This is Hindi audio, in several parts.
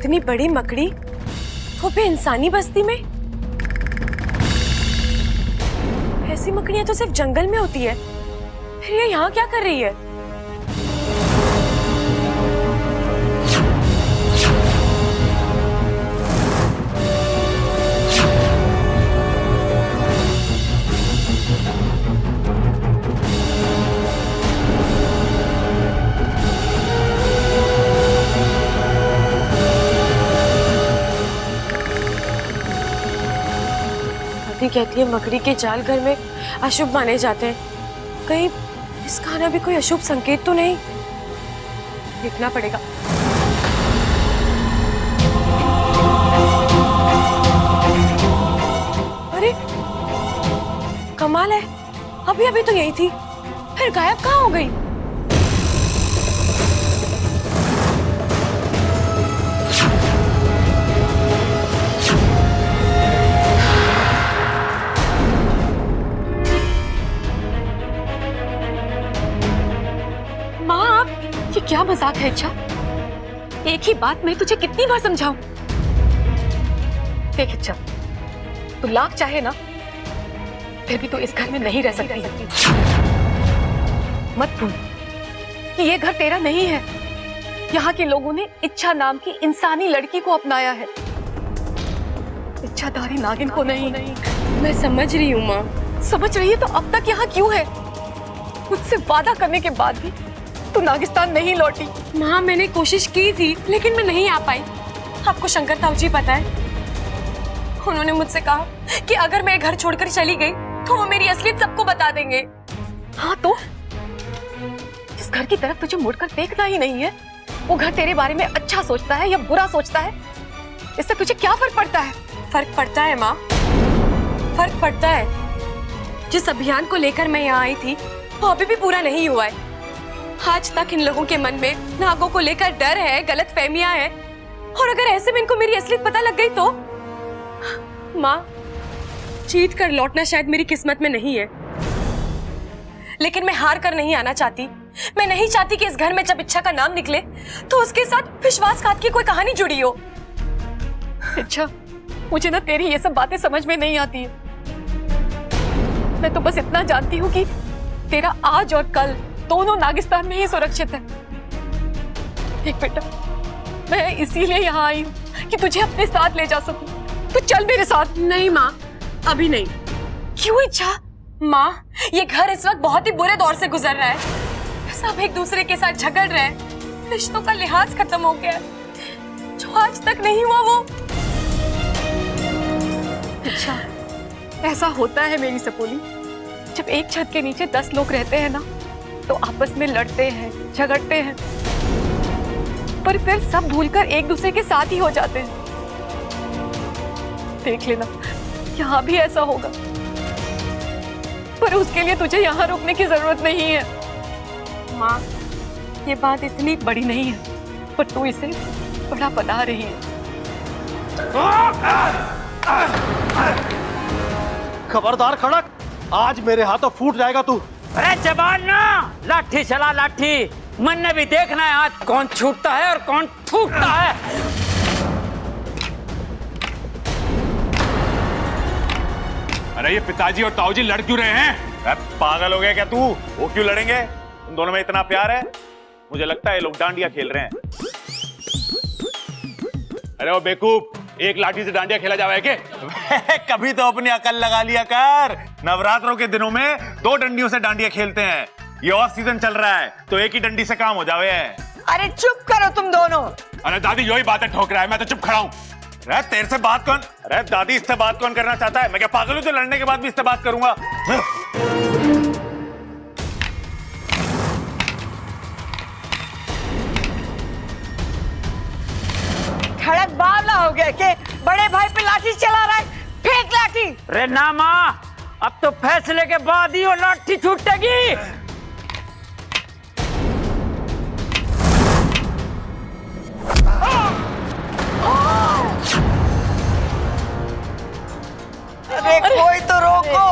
इतनी बड़ी मकड़ी, वो भी इंसानी बस्ती में। ऐसी मकड़ियां तो सिर्फ जंगल में होती है, फिर ये यहाँ क्या कर रही है? कहती है मकड़ी के जाल घर में अशुभ माने जाते हैं। कहीं इसका आना भी कोई अशुभ संकेत तो नहीं? देखना पड़ेगा। अरे कमाल है, अभी अभी तो यही थी, फिर गायब कहाँ हो गई? ये क्या मजाक है इच्छा? एक ही बात मैं तुझे कितनी बार समझाऊं? देख इच्छा, तू लाख चाहे ना, फिर भी तू इस घर में नहीं रह सकती। मत भूल कि ये घर तेरा नहीं है। यहाँ के लोगों ने इच्छा नाम की इंसानी लड़की को अपनाया है, इच्छाधारी नागिन को नहीं। मैं समझ रही हूँ माँ। समझ रही है तो अब तक यहाँ क्यों है? मुझसे वादा करने के बाद भी तू नागिस्तान नहीं लौटी। माँ मैंने कोशिश की थी, लेकिन मैं नहीं आ पाई। आपको शंकर ताऊ जी पता है, उन्होंने मुझसे कहा कि अगर मैं घर छोड़कर चली गई तो वो मेरी असलियत सबको बता देंगे। हाँ तो इस घर की तरफ तुझे मुड़कर देखना ही नहीं है। वो घर तेरे बारे में अच्छा सोचता है या बुरा सोचता है, इससे तुझे क्या फर्क पड़ता है? फर्क पड़ता है माँ, फर्क पड़ता है। जिस अभियान को लेकर मैं यहाँ आई थी वो अभी भी पूरा नहीं हुआ है। आज तक इन लोगों के मन में नागों को लेकर डर है, गलत फहमियां है, और अगर ऐसे में इनको मेरी असलियत पता लग गई तो? माँ, जीत कर लौटना शायद मेरी किस्मत में नहीं है, लेकिन मैं हार कर नहीं आना चाहती। मैं नहीं चाहती कि इस घर में जब इच्छा का नाम निकले तो उसके साथ विश्वासघात की कोई कहानी जुड़ी हो। इच्छा, मुझे ना तेरी ये सब बातें समझ में नहीं आती है। मैं तो बस इतना जानती हूँ कि तेरा आज और कल दोनों नागिस्तान में ही सुरक्षित है। देख बेटा, मैं इसीलिए यहाँ आई हूँ कि तुझे अपने साथ ले जा सकूं। तू चल मेरे साथ। नहीं माँ, अभी नहीं। क्यों इच्छा? माँ, ये घर इस वक्त बहुत ही बुरे दौर से गुजर रहा है। सब एक दूसरे के साथ झगड़ रहे हैं, रिश्तों का लिहाज खत्म हो गया है। जो आज तक नहीं हुआ वो। अच्छा, ऐसा होता है मेरी सपोली। जब एक छत के नीचे 10 लोग रहते हैं ना, तो आपस में लड़ते हैं, झगड़ते हैं, पर फिर सब भूलकर एक दूसरे के साथ ही हो जाते हैं। देख लेना, यहाँ भी ऐसा होगा, पर उसके लिए तुझे यहाँ रुकने की जरूरत नहीं है। माँ, ये बात इतनी बड़ी नहीं है, पर तू इसे बड़ा बना रही है। खबरदार खड़क, आज मेरे हाथों फूट जाएगा तू। अरे जवान ना, लाठी चला लाठी। मन ने भी देखना है हाथ कौन छूटता है और कौन फूटता है। अरे ये पिताजी और ताऊजी लड़ क्यों रहे हैं? पागल हो गया क्या तू? वो क्यों लड़ेंगे? उन दोनों में इतना प्यार है? मुझे लगता है ये लोग डांडिया खेल रहे हैं। अरे वो बेवकूफ, एक लाठी से डांडिया खेला जावे क्या? कभी तो अपनी अकल लगा लिया कर। नवरात्रों के दिनों में 2 डंडियों से डांडिया खेलते हैं। ये ऑफ सीजन चल रहा है तो एक ही डंडी से काम हो जावे। अरे चुप करो तुम दोनों। अरे दादी यही बातें ठोक रहा है, मैं तो चुप खड़ा हूँ। अरे तेरे से बात कौन? अरे दादी, इससे बात कौन करना चाहता है? मैं क्या पागल हूँ जो लड़ने के बाद भी इससे बात करूंगा? खड़क बावला हो गया के बड़े भाई पे लाठी चला रहा है। फेंक लाठी। अरे ना माँ, अब तो फैसले के बाद ही वो लाठी छूटेगी। अरे कोई तो रोको।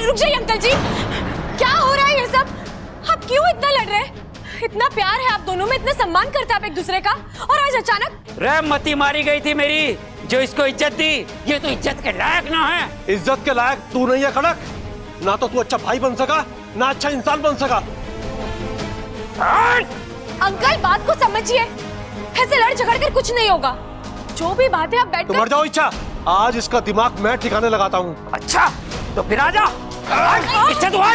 रुक जाइए अंकल जी, क्या हो रहा है ये सब? आप क्यों इतना लड़ रहे हैं? इतना प्यार है आप दोनों में, इतना सम्मान करते हैं आप एक दूसरे का, और आज अचानक रहमती मारी गई थी मेरी, जो इसको इज्जत दी, ये तो इज्जत के लायक ना है। इज्जत के लायक तू नहीं है खड़क, ना तो तू अच्छा भाई बन सका, ना अच्छा इंसान बन सका। अंकल बात को समझिए, ऐसे लड़ झगड़ कर कुछ नहीं होगा। जो भी बात है आप बैठ तुम मर जाओ इच्छा, आज इसका दिमाग मैं ठिकाने लगाता हूँ। अच्छा तो फिर आजा, इच्छा तो आ।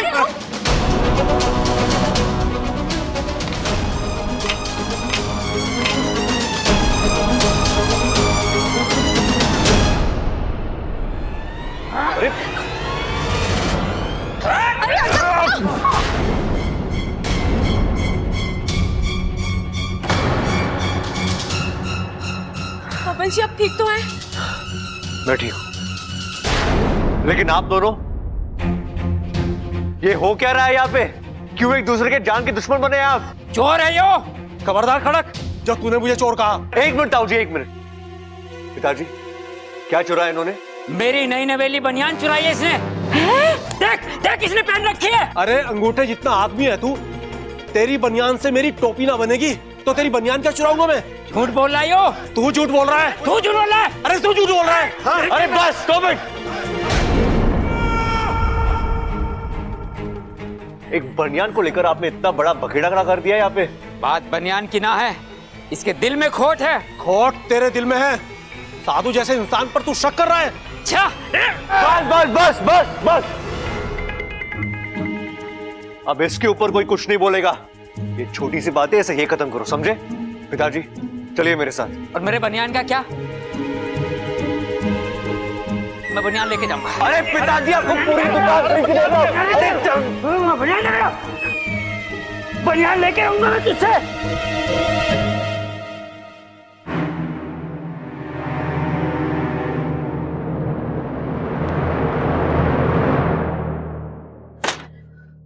कमल जी आप ठीक तो हैं? मैं ठीक हूं, लेकिन आप दोनों ये हो क्या रहा है यहाँ पे? क्यों एक दूसरे के जान के दुश्मन बने हैं आप? चोर है यो। खबरदार खड़क, जब तूने मुझे चोर कहा। एक मिनट ताऊ जी, एक मिनट। पिताजी क्या चुराया इन्होंने? मेरी नई नवेली बनियान चुराई है इसने। देख देख इसने पहन रखी है। अरे अंगूठे जितना आदमी है तू, तेरी बनियान से मेरी टोपी ना बनेगी तो तेरी बनियान क्या चुराऊंगा मैं? झूठ बोल रहा है यो। तू झूठ बोल रहा है। तू झूठ बोल रहा है। अरे तू झूठ बोल रहा है। हाँ? अरे बस 2 मिनट। एक बनियान को लेकर आपने इतना बड़ा बखेड़ा खड़ा कर दिया यहाँ पे। बात बनियान की ना है, इसके दिल में खोट है। खोट तेरे दिल में है, साधु जैसे इंसान पर तू शक कर रहा है। अच्छा बस बस बस बस बस, अब इसके ऊपर कोई कुछ नहीं बोलेगा। ये छोटी सी बात है, इसे ये खत्म करो, समझे? पिताजी चलिए मेरे साथ। और मेरे बनियान का क्या? मैं बनियान लेके जाऊंगा। अरे पिताजी आपको पूरी दुकान खरीद के देगा। अरे बनियान लेके आऊंगा मैं तुझसे।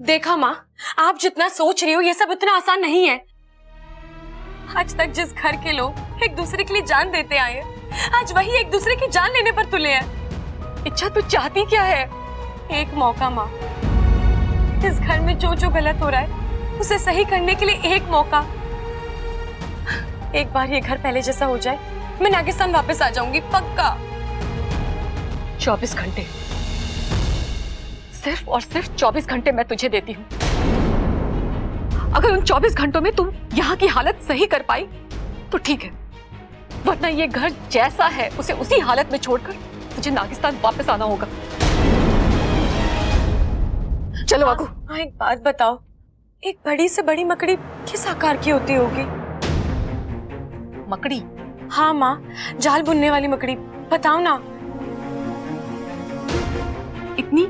देखा माँ, आप जितना सोच रही हो ये सब इतना आसान नहीं है। आज तक जिस घर के लोग एक दूसरे के लिए जान देते आए हैं, आज वही एक दूसरे की जान लेने पर तुले हैं। इच्छा तू चाहती क्या है? एक मौका माँ, इस घर में जो जो गलत हो रहा है उसे सही करने के लिए एक मौका। एक बार ये घर पहले जैसा हो जाए, मैं नागिस्तान वापस आ जाऊंगी पक्का। 24 घंटे, सिर्फ और सिर्फ 24 घंटे मैं तुझे देती हूँ। अगर उन 24 घंटों में तुम यहाँ की हालत सही कर पाई तो ठीक है, वरना ये घर जैसा है उसे उसी हालत में छोड़कर तुझे नागिस्तान वापस आना होगा। चलो आगू। हाँ एक बात बताओ, एक बड़ी से बड़ी मकड़ी किस आकार की होती होगी? मकड़ी? हाँ माँ, जाल बुनने वाली मकड़ी, बताओ ना। इतनी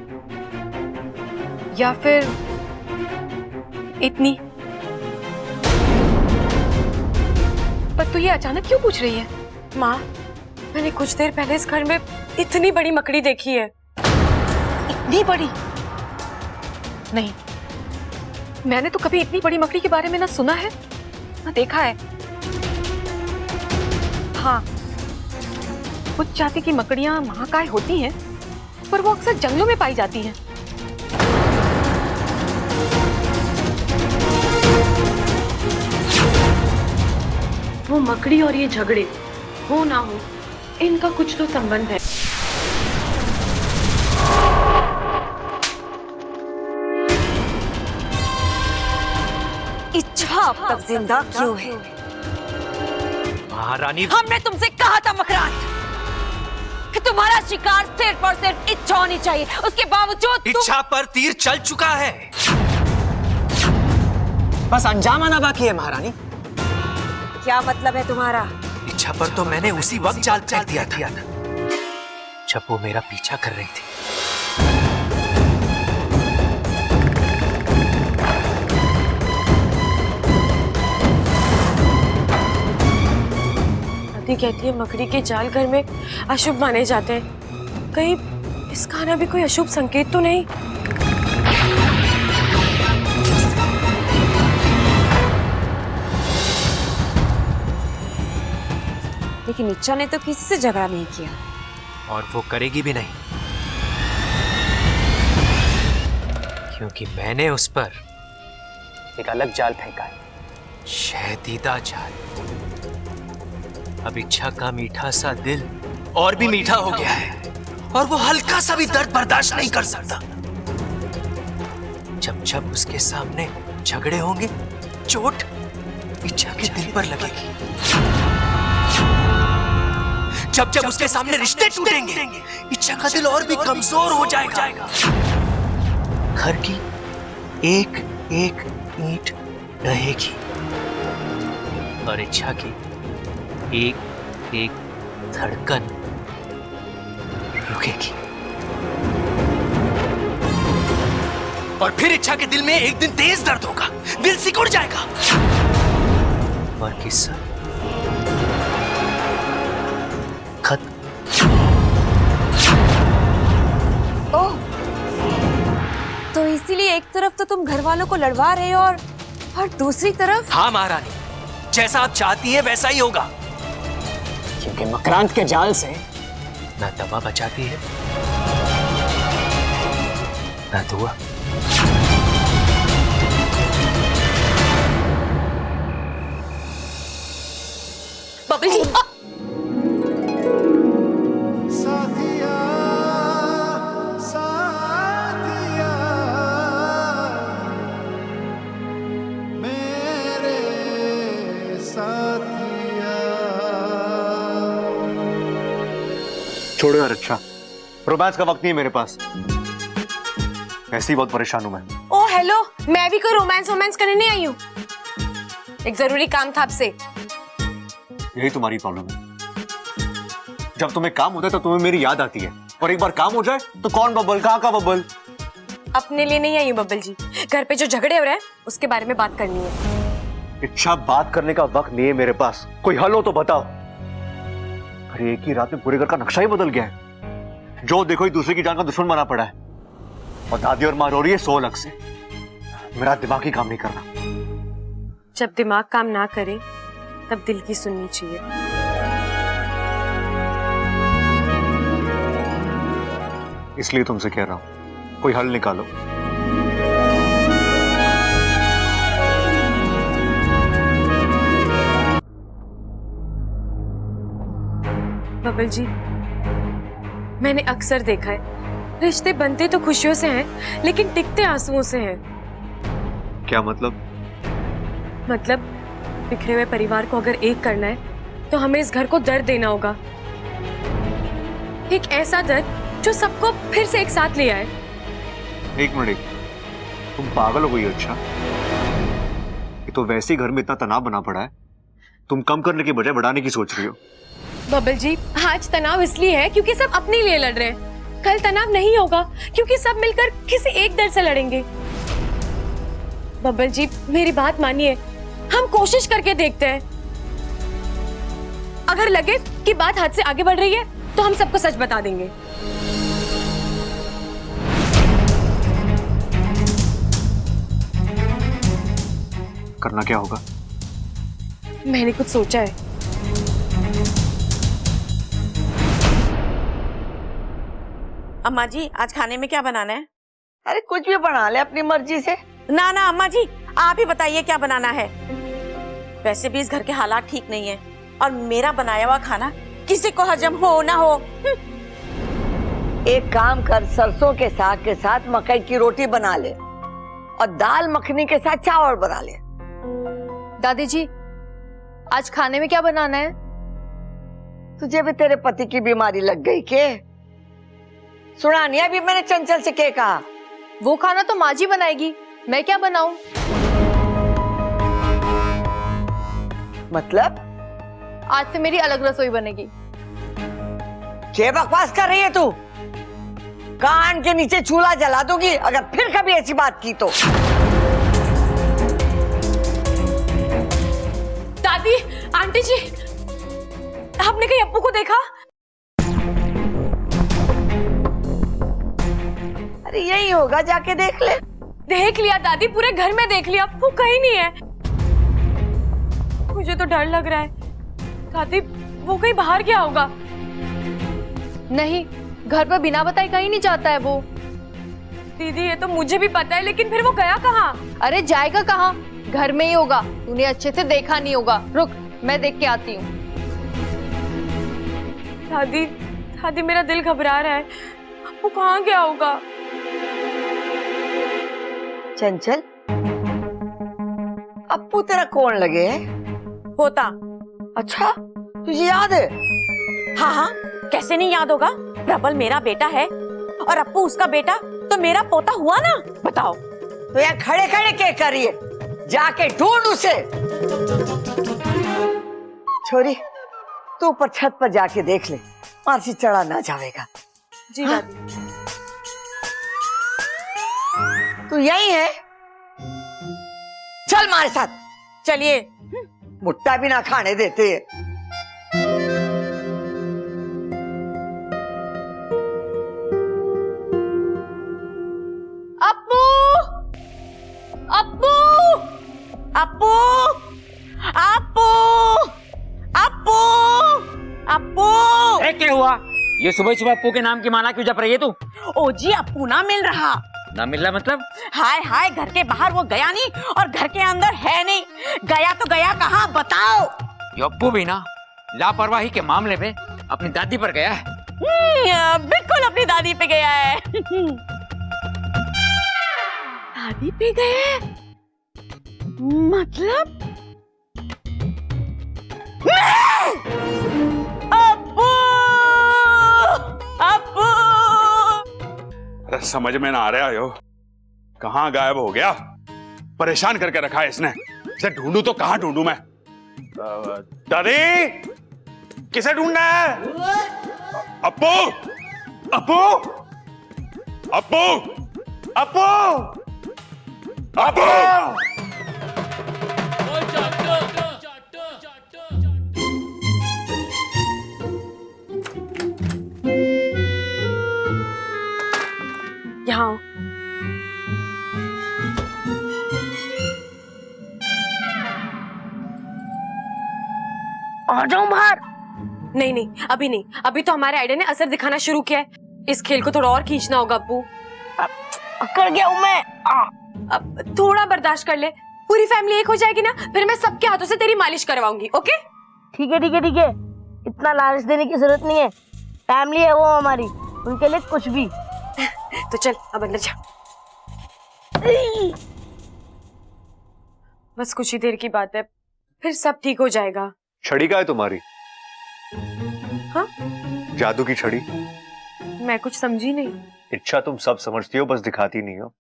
या फिर इतनी? पर तू ये अचानक क्यों पूछ रही है? माँ, मैंने कुछ देर पहले इस घर में इतनी बड़ी मकड़ी देखी है। इतनी बड़ी? नहीं, मैंने तो कभी इतनी बड़ी मकड़ी के बारे में ना सुना है ना देखा है। हाँ, कुछ जाति की मकड़ियां महाकाय होती हैं, पर वो अक्सर जंगलों में पाई जाती हैं। वो मकड़ी और ये झगड़े हो ना हो, इनका कुछ तो संबंध है। इच्छा अब तक जिंदा क्यों है? महारानी, हमने तुमसे कहा था मकरात कि तुम्हारा शिकार सिर्फ और सिर्फ इच्छा होनी चाहिए, उसके बावजूद इच्छा पर तीर चल चुका है, बस अंजाम आना बाकी है महारानी। क्या मतलब है तुम्हारा? इच्छा पर तो मैंने उसी वक्त जाल फेंक दिया था जब वो मेरा पीछा कर रही थी। दादी कहती है मकड़ी के जाल घर में अशुभ माने जाते हैं। कहीं इसका आना भी कोई अशुभ संकेत तो नहीं? लेकिन इच्छा ने तो किसी से झगड़ा नहीं किया, और वो करेगी भी नहीं, क्योंकि मैंने उस पर एक अलग जाल फेंका है। शहदीदा जाल। अब इच्छा का मीठा सा दिल और भी मीठा हो गया है और वो हल्का सा भी दर्द बर्दाश्त नहीं कर सकता। जब जब उसके सामने झगड़े होंगे, चोट इच्छा के दिल पर लगेगी। जब जब उसके सामने रिश्ते टूटेंगे, इच्छा का दिल और भी कमजोर हो जाएगा। घर की एक एक ईंट रहेगी और इच्छा की एक एक धड़कन रुकेगी। और फिर इच्छा के दिल में एक दिन तेज दर्द होगा, दिल सिकुड़ जाएगा और किस्सा खत्म। ओह, तो इसीलिए एक तरफ तो तुम घर वालों को लड़वा रहे हो और दूसरी तरफ। हाँ महारानी, जैसा आप चाहती हैं वैसा ही होगा। क्योंकि मकरांत के जाल से ना दवा बचाती है ना दुआ। बबल जी, छोड़ो यार, अच्छा रोमांस का वक्त नहीं है मेरे पास। ऐसे ही बहुत परेशान हूं मैं। ओ हेलो, मैं भी कोई रोमांस करने नहीं आई हूँ। एक जरूरी काम था आपसे। यही तुम्हारी प्रॉब्लम है। जब तुम्हें काम होता है तो तुम्हें मेरी याद आती है, और एक बार काम हो जाए तो कौन बबल, कहाँ का बबल। अपने लिए नहीं आई हूँ बबल जी, घर पे जो झगड़े हो रहे हैं उसके बारे में बात करनी है। इच्छा, बात करने का वक्त नहीं है मेरे पास। कोई हल हो तो बताओ। अरे एक ही रात में पूरे घर का नक्शा ही बदल गया है। जो देखो एक दूसरे की जान का दुश्मन बना पड़ा है, और दादी और माँ रो रही है 100 अलग से। मेरा दिमाग ही काम नहीं करना। जब दिमाग काम ना करे तब दिल की सुननी चाहिए। इसलिए तुमसे कह रहा हूं, कोई हल निकालो। बबल जी, मैंने अक्सर देखा है, रिश्ते बनते तो खुशियों से हैं, लेकिन टिकते आंसुओं से हैं। क्या मतलब? मतलब बिखरे हुए परिवार को अगर एक करना है तो हमें इस घर को दर्द देना होगा। एक ऐसा दर्द जो सबको फिर से एक साथ ले आए। एक मिनट, तुम पागल हो गई हो? अच्छा, ये तो वैसे ही घर में इतना तनाव बना पड़ा है, तुम कम करने के बजाय बढ़ाने की सोच रही हो। बबल जी, आज तनाव इसलिए है क्योंकि सब अपने लिए लड़ रहे हैं। कल तनाव नहीं होगा क्योंकि सब मिलकर किसी एक दर्द से लड़ेंगे। बबल जी, मेरी बात मानिए, हम कोशिश करके देखते हैं। अगर लगे कि बात हद से आगे बढ़ रही है तो हम सबको सच बता देंगे। करना क्या होगा? मैंने कुछ सोचा है। अम्मा जी, आज खाने में क्या बनाना है? अरे कुछ भी बना ले अपनी मर्जी से। ना ना अम्मा जी, आप ही बताइए क्या बनाना है। वैसे भी इस घर के हालात ठीक नहीं है, और मेरा बनाया हुआ खाना किसी को हजम हो ना हो। एक काम कर, सरसों के साग के साथ मकई की रोटी बना ले और दाल मखनी के साथ चावल बना ले। दादी जी, आज खाने में क्या बनाना है? तुझे भी तेरे पति की बीमारी लग गई के? सुना नहीं अभी मैंने चंचल से क्या कहा? वो खाना तो माँ जी बनाएगी, मैं क्या बनाऊं? मतलब? आज से मेरी अलग रसोई बनेगी। क्या बकवास कर रही है तू? कान के नीचे चूल्हा जला दूंगी अगर फिर कभी ऐसी बात की तो। दादी, आंटी जी, आपने कहीं अप्पू को देखा? अरे यही होगा, जाके देख ले। देख लिया दादी, पूरे घर में देख लिया, अप्पू कहीं नहीं है। मुझे तो डर लग रहा है। दादी, वो कहीं बाहर गया होगा। नहीं, घर पर बिना बताए कहीं नहीं जाता है वो। दीदी, ये तो मुझे भी पता है, लेकिन फिर वो गया कहाँ? अरे जाएगा कहाँ? घर में ही होगा, तूने अच्छे से देखा नहीं होगा। रुक, मैं देख के आती हूँ। दादी, दादी मेरा दिल घबरा रहा है। वो कहाँ गया होगा? चंचल, अप्पू तेरा कौन लगे है? होता। अच्छा, तुझे याद है? हाँ हाँ, कैसे नहीं याद होगा? प्रबल मेरा बेटा है और अप्पू उसका बेटा, तो मेरा पोता हुआ ना। बताओ। तो यहाँ खड़े खड़े क्या कर रही है? जाके ढूंढ उसे। छोरी, तू ऊपर छत पर जाके देख ले, मारसी चढ़ा ना जाएगा। जी दादी। तू यही है? चल हमारे साथ। चलिए। मुट्टा भी ना खाने देते है। अप्पू, अप्पू, अप्पू, अप्पू, अप्पू, अप्पू। अरे क्या हुआ? ये सुबह सुबह अप्पू के नाम की माला क्यों जप रही है तू? ओ जी, अप्पू ना मिल रहा। ना मिल रहा मतलब? हाय हाय, घर के बाहर वो गया नहीं और घर के अंदर है नहीं। गया तो गया कहाँ, बताओ। ये अप्पू भी ना लापरवाही के मामले में अपनी दादी पर गया है। बिल्कुल अपनी दादी पे गया है। दादी पे गया है? मतलब अप्पू, अप्पू। अरे समझ में ना आ रहा हो, कहाँ गायब हो गया? परेशान करके रखा है इसने। इसे ढूंढूं तो कहाँ ढूंढूं मैं? दादी, किसे ढूंढना है? अप्पू, अप्पू, अप्पू, अप्पू, अप्पू। यहाँ आओ। आ जाऊं बाहर? नहीं नहीं, अभी नहीं। अभी तो हमारे आइडिया ने असर दिखाना शुरू किया है। इस खेल को थोड़ा और खींचना होगा अप्पू। कर गया हूं मैं। अब थोड़ा बर्दाश्त कर ले। पूरी फैमिली एक हो जाएगी ना, फिर मैं सबके हाथों से तेरी मालिश करवाऊंगी। ओके? ठीक है ठीक है ठीक है, इतना लालच देने की जरूरत नहीं है। फैमिली है वो हमारी, उनके लिए कुछ भी। तो चल अब अंदर जा। बस कुछ ही देर की बात है, फिर सब ठीक हो जाएगा। छड़ी का है तुम्हारी? हाँ? जादू की छड़ी। मैं कुछ समझी नहीं। इच्छा तुम सब समझती हो, बस दिखाती नहीं हो।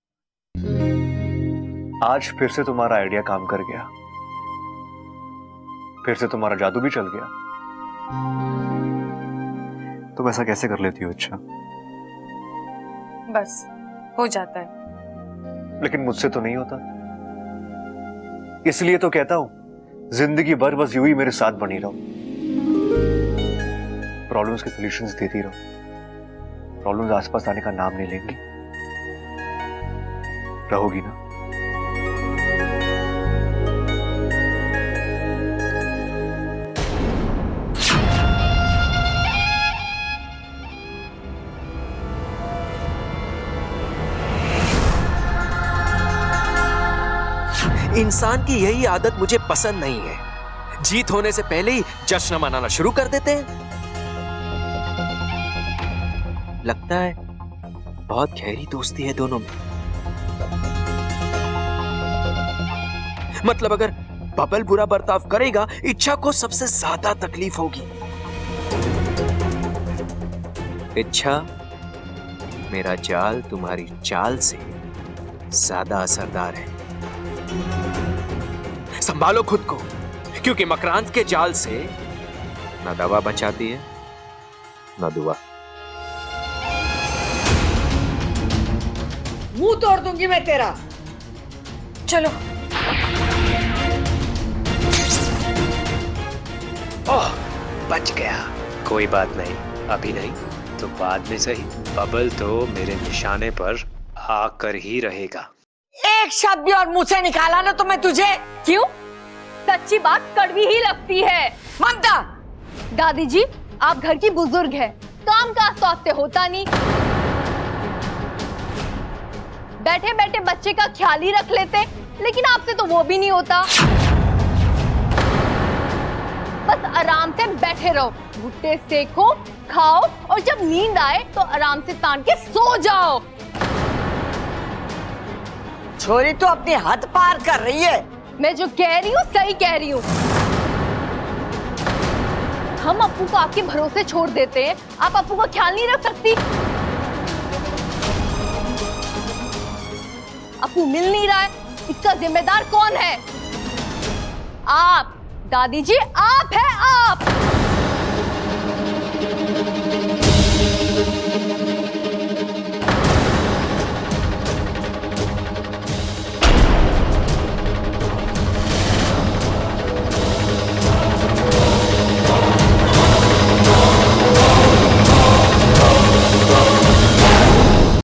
आज फिर से तुम्हारा आइडिया काम कर गया, फिर से तुम्हारा जादू भी चल गया। तुम ऐसा कैसे कर लेती हो इच्छा? बस हो जाता है। लेकिन मुझसे तो नहीं होता, इसलिए तो कहता हूं जिंदगी भर बस यूं ही मेरे साथ बनी रहो, प्रॉब्लम्स के सॉल्यूशंस देती रहो। प्रॉब्लम्स आसपास आने का नाम नहीं लेंगी, रहोगी ना? इंसान की यही आदत मुझे पसंद नहीं है। जीत होने से पहले ही जश्न मनाना शुरू कर देते हैं। लगता है बहुत गहरी दोस्ती है दोनों में। मतलब अगर बबल बुरा बर्ताव करेगा, इच्छा को सबसे ज्यादा तकलीफ होगी। इच्छा, मेरा जाल तुम्हारी चाल से ज्यादा असरदार है। संभालो खुद को, क्योंकि मकरांत के जाल से न दवा बचाती है न दुआ। मुंह तोड़ दूंगी मैं तेरा। चलो। ओह, बच गया। कोई बात नहीं, अभी नहीं तो बाद में सही। बबल तो मेरे निशाने पर आकर ही रहेगा। एक शब्द भी और मुंह से निकाला ना तो मैं तुझे। क्यों? सच्ची बात कड़वी ही लगती है। ममता, दादी जी, आप घर की बुजुर्ग हैं, काम का स्वास्थ्य होता नहीं। बैठे बैठे बच्चे का ख्याल ही रख लेते, लेकिन आपसे तो वो भी नहीं होता। बस आराम से बैठे रहो, भुट्टे सेको, खाओ और जब नींद आए तो आराम से तान के सो जाओ। छोरी तो अपनी हद पार कर रही है। मैं जो कह रही हूँ सही कह रही हूँ। हम अप्पू को आपके भरोसे छोड़ देते हैं, आप अप्पू का ख्याल नहीं रख सकती। अप्पू मिल नहीं रहा है, इसका जिम्मेदार कौन है? आप दादी जी, आप है आप।